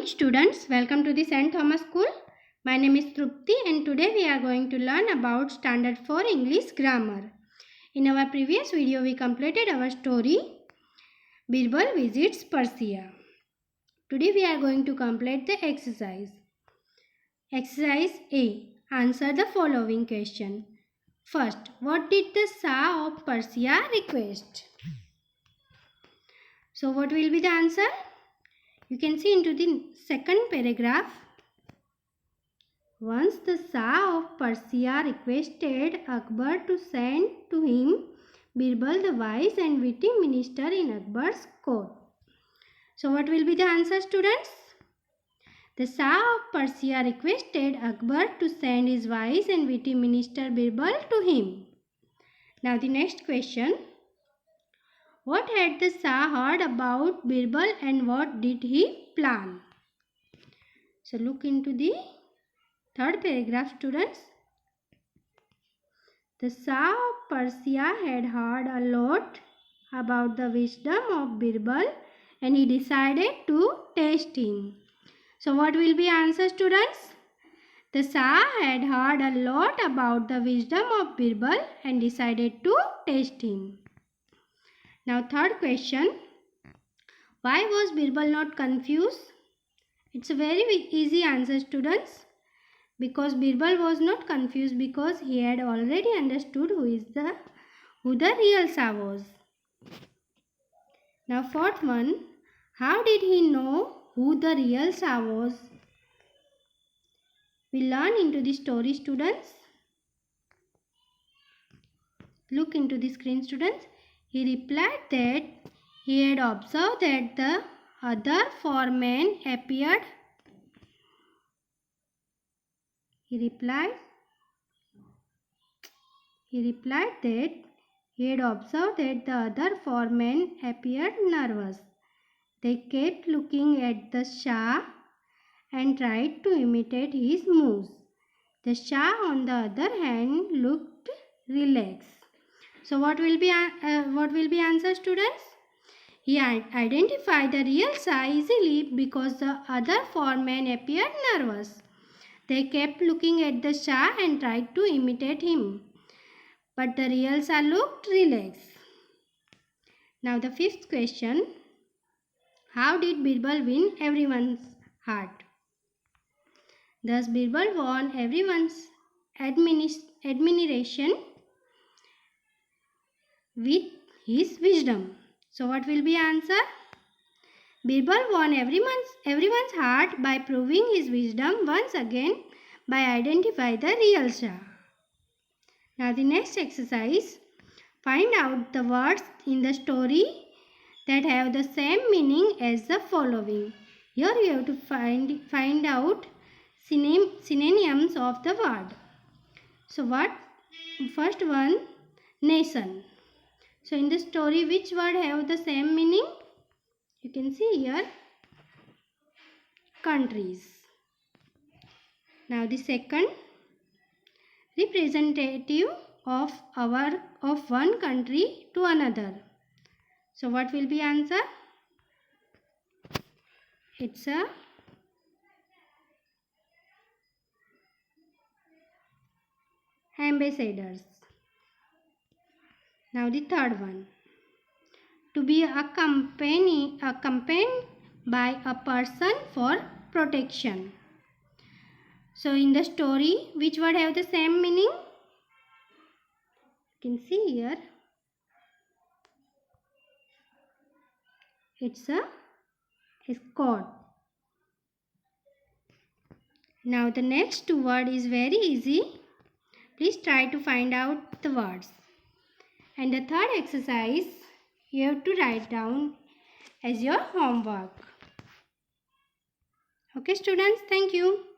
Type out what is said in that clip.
students, welcome to the St. Thomas School. My name is Trupti and today we are going to learn about Standard 4 English Grammar. In our previous video we completed our story Birbal Visits Persia. Today we are going to complete the exercise. Exercise A. Answer the following question. First, what did the Shah of Persia request? So what will be the answer? You can see into the second paragraph. Once the Shah of Persia requested Akbar to send to him Birbal, the wise and witty minister in Akbar's court. So what will be the answer, students? The Shah of Persia requested Akbar to send his wise and witty minister Birbal to him. Now the next question. What had the Shah heard about Birbal and what did he plan? So look into the third paragraph, students. The Shah of Persia had heard a lot about the wisdom of Birbal and he decided to test him. So what will be answer, students? The Shah had heard a lot about the wisdom of Birbal and decided to test him. Now third question. Why was Birbal not confused? It's a very easy answer, students. Because Birbal was not confused because he had already understood who the real Shah was. Now fourth one. How did he know who the real Shah was? We learn into the story, students. Look into the screen, students. He replied that he had observed that the other four men appeared. He replied that he had observed that the other four men appeared nervous. They kept looking at the Shah and tried to imitate his moves. The Shah, on the other hand, looked relaxed. So what will be answer, students? He identified the real Shah easily because the other four men appeared nervous. They kept looking at the Shah and tried to imitate him. But the real Shah looked relaxed. Now the fifth question. How did Birbal win everyone's heart? Thus Birbal won everyone's admiration with his wisdom. So what will be answer? Birbal won everyone's heart by proving his wisdom once again by identifying the real Shah. Now the next exercise. Find out the words in the story that have the same meaning as the following. Here you have to find out synonyms of the word. So what? First one, nation. So in the story, which word have the same meaning? You can see here, countries. Now the second, representative of one country to another. So what will be answer? It's a ambassadors. Now the third one. To be accompanied by a person for protection. So in the story, which word have the same meaning? You can see here. It's a escort. Now the next two word is very easy. Please try to find out the words. And the third exercise you have to write down as your homework. Okay, students, thank you.